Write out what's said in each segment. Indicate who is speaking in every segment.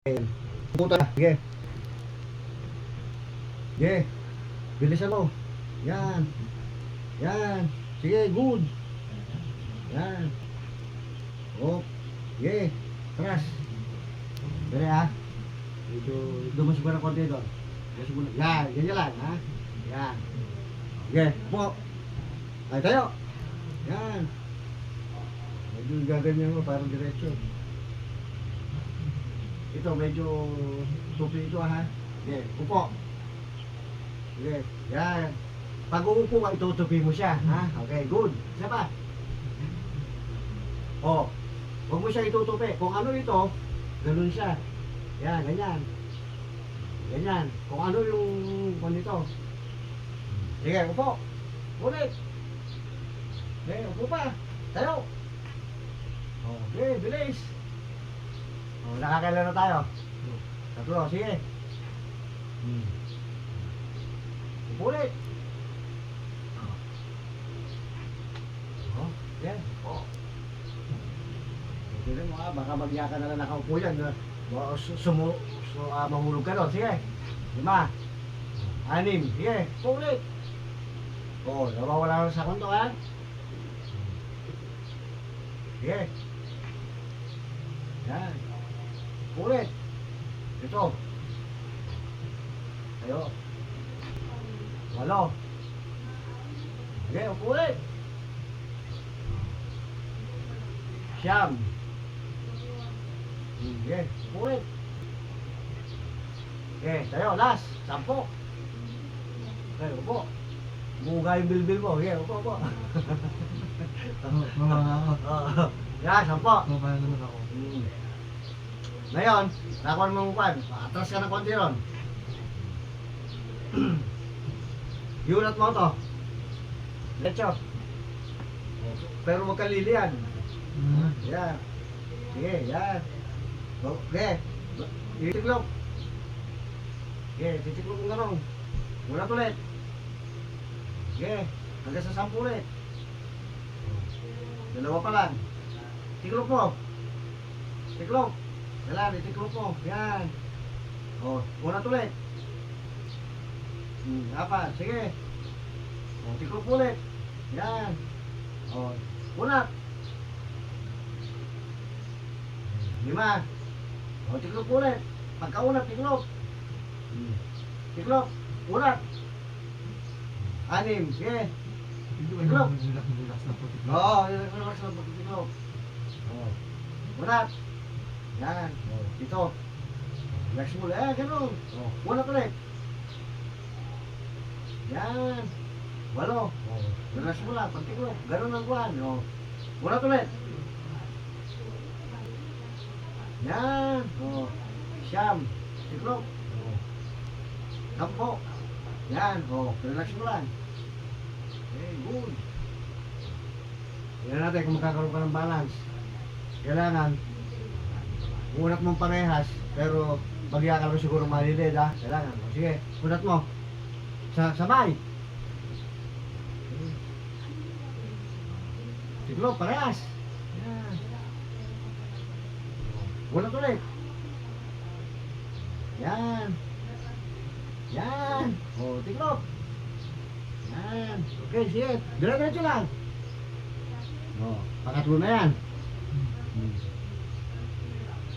Speaker 1: Puta, sige. Sige. Bilisan mo. Yan. Yan. Sige, good. Yan. Oh. Sige. Tras. Dali ha. Ito, dumas ko na konti doon. Yan, ganyan lang ha. Yan. Sige, po. Ay, tayo. Yan. Medyo gaganyan mo, parang diretso. Ito, medyo tupi ito ha. Sige, upo. Sige, yan. Pag uupo ka, itutupi mo siya, ha? Okay, good. Isa pa. Oh, huwag mo siya itutupi. Kung ano ito, ganun siya. Yan, ganyan. Ganyan. Kung ano yung kung ito. Sige, upo. Ulit. Sige, upo pa. Tayo. Oh, sige, bilis. Oh, nakakailan na tayo. Tatlo, sige. Upo ulit. Oh, yan. Oh. Hindi mo baka magyakan na lang nakaupo yan. Mahulog ka doon. Sige. 5. 6. Sige. Upo ulit. Oo, nawawala na sa konto ha. Sige. Yan. Upo ulit. Ito. Ayo. 8. Sige, upo ulit. 9. Sige, upo ulit. Sige, tayo, last. 10. Okay, upo. Buga yung bilbil mo. Sige, upo, upo. Yan, 10.
Speaker 2: Mamaya naman ako.
Speaker 1: Ngayon, nakuha mo pan. Atras ka ng konti ron. Iunat mo to. Diretso. Pero magkalili yan. Yan. Sige, yan. Okay. Titiklop. Sige, titiklop mo gano'n. Ulat ulit. Sige, hanggang sa 10 ulit. 2 pa lang. Tiklop mo. Tiklop. Kailan, itiklop mo. Yan. O, ulat ulit. 4. Sige. O, tiklop ulit. Yan. O, unat. 5. O, tiklop ulit. Pagkaunat, tiklop. Tiklop. Unat. 6. Sige. Tiklop.
Speaker 2: Relax na po.
Speaker 1: Oo, relax lang pagtiklop. O, unat. Yan. O, ito. Relax mo ulit. Ganun. O, unat ulit. Yan. 8. O, relax mo lang. Pagtiklop. Ganun ang kuhan. O, unat ulit. Yan. O, 9. Tiklop. O, 10. Yan. O, relax mo lang. Okay, good. Tingnan natin kung magkakaroon ka ng balance. Kailangan, unat mong parehas, pero bagya ka naman siguro malilid ha. Kailangan. O, sige, unat mo. Sabay. Tiklop, parehas. Yan. Unat ulit. Yan. Yan. O, tiklop. Yan. Okay, sige. Dire-diretso lang. O, pangatlo na yan.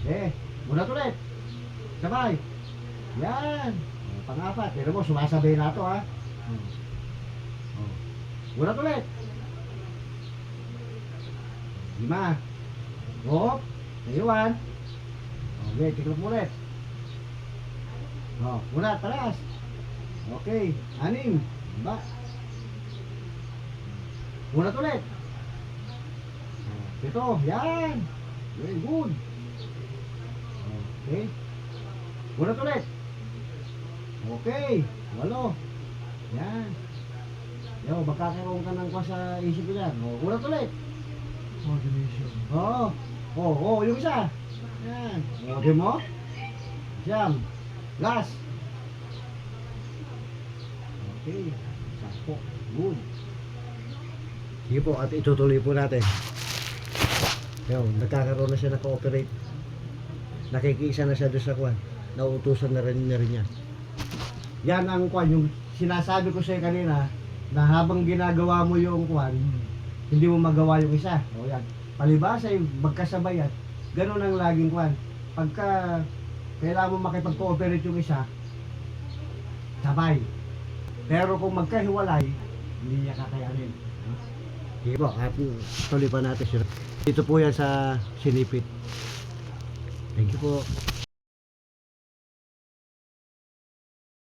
Speaker 1: Okay, unat ulit. Sabay. Yan. O, pang-4. Pero mo, sumasabay na ito ha. O, unat ulit. 5. Hop. Naiwan. Okay, tiklop ulit. O, unat, parehas. Okay, 6. Diba? Unat ulit. 7. Yan. Very good. Okay. Unat ulit. Okay. 8. Yan. Yo, magkakaroon ka ng kwa sa isip ko yan. O, unat ulit.
Speaker 2: Coordination.
Speaker 1: Oo. Oo, yung isa. Yan. Okay mo? Siyam. Last. Okay. 10. Good. Sige po, at itutuloy po natin. Yun, nagkakaroon na siya na cooperate. Nakikiisa na siya doon sa kwan. Nauutusan na rin niya. Yan ang kwan, yung sinasabi ko sa'yo kanina, na habang ginagawa mo yung kwan, hindi mo magawa yung isa. O yan. Palibasa yung magkasabay yan. Ganun ang laging kwan. Pagka kailangan mo makipag-cooperate yung isa, sabay. Pero kung magkahiwalay, hindi niya kakayanin. Sige po, at tuloy pa natin. Dito po yan sa Sinipit. Thank you po.